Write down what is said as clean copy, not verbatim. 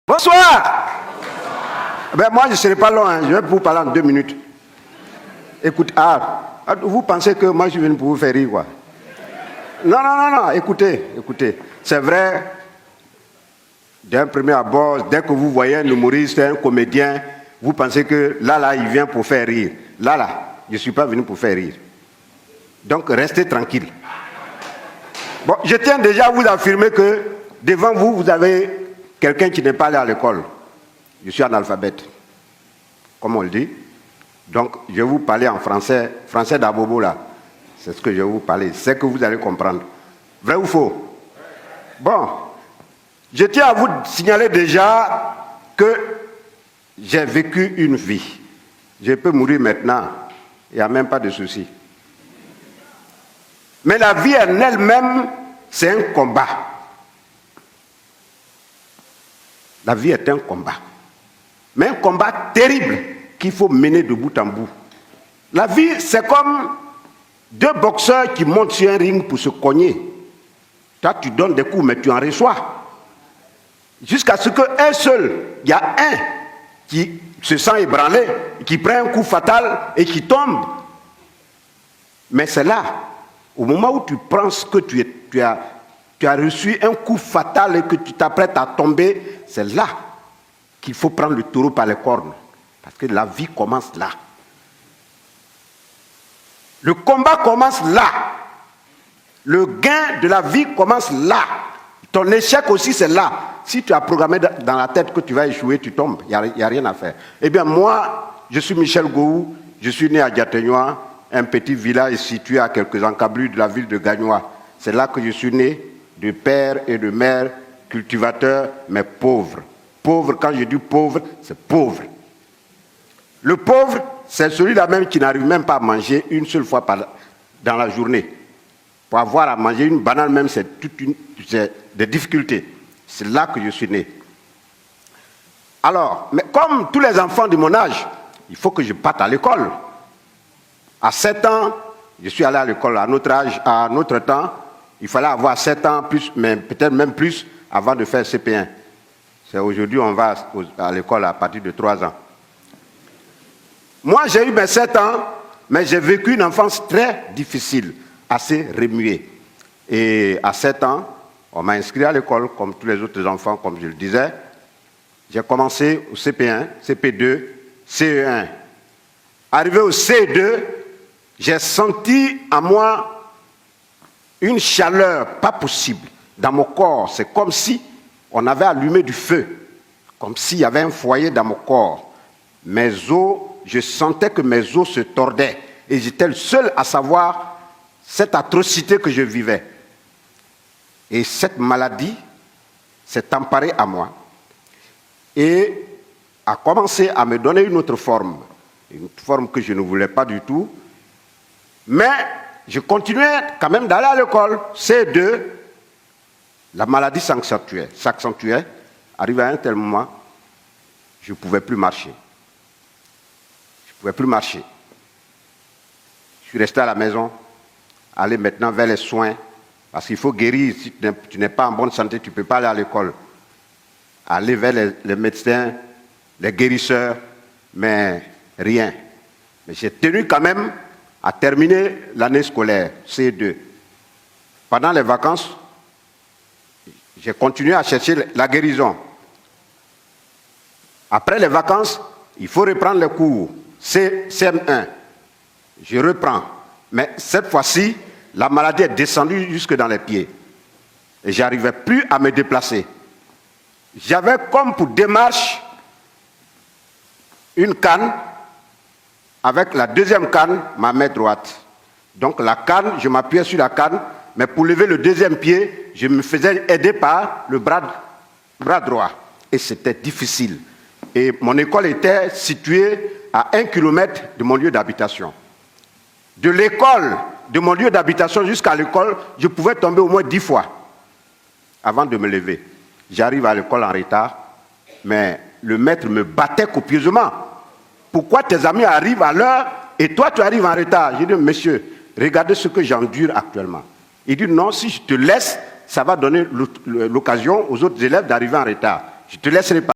Bonsoir. Ben moi, je ne serai pas long, hein. Je vais vous parler en 2 minutes. Écoute, vous pensez que moi, je suis venu pour vous faire rire, quoi? Non, écoutez. C'est vrai, d'un premier abord, dès que vous voyez un humoriste, un comédien, vous pensez que là, il vient pour faire rire. Là, je ne suis pas venu pour faire rire. Donc, restez tranquille. Bon, je tiens déjà à vous affirmer que devant vous, vous avez quelqu'un qui n'est pas allé à l'école. Je suis analphabète, comme on le dit. Donc, je vais vous parler en français, français d'Abobo là. C'est ce que je vais vous parler. C'est que vous allez comprendre. Vrai ou faux? Bon, je tiens à vous signaler déjà que j'ai vécu une vie. Je peux mourir maintenant, il n'y a même pas de souci. Mais la vie en elle-même, c'est un combat. La vie est un combat. Mais un combat terrible qu'il faut mener de bout en bout. La vie, c'est comme 2 boxeurs qui montent sur un ring pour se cogner. Toi, tu donnes des coups, mais tu en reçois. Jusqu'à ce qu'un seul, il y a un qui se sent ébranlé, qui prend un coup fatal et qui tombe. Mais c'est là, au moment où tu penses que tu as reçu un coup fatal et que tu t'apprêtes à tomber, c'est là qu'il faut prendre le taureau par les cornes. Parce que la vie commence là. Le combat commence là. Le gain de la vie commence là. Ton échec aussi, c'est là. Si tu as programmé dans la tête que tu vas échouer, tu tombes. Il n'y a rien à faire. Eh bien, moi, je suis Michel Gouhou. Je suis né à Diateignois, un petit village situé à quelques encablures de la ville de Gagnois. C'est là que je suis né, de père et de mère, cultivateurs, mais pauvres. Pauvre, quand je dis pauvre, c'est pauvre. Le pauvre, c'est celui-là même qui n'arrive même pas à manger une seule fois dans la journée. Pour avoir à manger une banane même, c'est des difficultés. C'est là que je suis né. Alors, mais comme tous les enfants de mon âge, il faut que je parte à l'école. À 7 ans, je suis allé à l'école. À notre âge, à notre temps, il fallait avoir 7 ans, plus, mais peut-être même plus, avant de faire CP1. C'est aujourd'hui, on va à l'école à partir de 3 ans. Moi, j'ai eu mes 7 ans, mais j'ai vécu une enfance très difficile, assez remuée. Et à 7 ans, on m'a inscrit à l'école, comme tous les autres enfants, comme je le disais. J'ai commencé au CP1, CP2, CE1. Arrivé au CE2, j'ai senti en moi une chaleur pas possible dans mon corps. C'est comme si on avait allumé du feu, comme s'il y avait un foyer dans mon corps. Mes os, je sentais que mes os se tordaient et j'étais le seul à savoir cette atrocité que je vivais. Et cette maladie s'est emparée à moi et a commencé à me donner une autre forme que je ne voulais pas du tout. Mais je continuais quand même d'aller à l'école. C2, la maladie s'accentuait. Arrivé à un tel moment, je ne pouvais plus marcher. Je suis resté à la maison, aller maintenant vers les soins, parce qu'il faut guérir. Si tu n'es pas en bonne santé, tu ne peux pas aller à l'école. Aller vers les médecins, les guérisseurs, mais rien. Mais j'ai tenu quand même à terminer l'année scolaire, C2. Pendant les vacances, j'ai continué à chercher la guérison. Après les vacances, il faut reprendre les cours. CM1. Je reprends. Mais cette fois-ci, la maladie est descendue jusque dans les pieds. Et je n'arrivais plus à me déplacer. J'avais comme pour démarche une canne, avec la deuxième canne, ma main droite. Donc la canne, je m'appuyais sur la canne, mais pour lever le deuxième pied, je me faisais aider par le bras droit. Et c'était difficile. Et mon école était située à 1 kilomètre de mon lieu d'habitation. De l'école, de mon lieu d'habitation jusqu'à l'école, je pouvais tomber au moins 10 fois avant de me lever. J'arrive à l'école en retard, mais le maître me battait copieusement. Pourquoi tes amis arrivent à l'heure et toi tu arrives en retard? J'ai dit, monsieur, regardez ce que j'endure actuellement. Il dit, non, si je te laisse, ça va donner l'occasion aux autres élèves d'arriver en retard. Je te laisserai pas.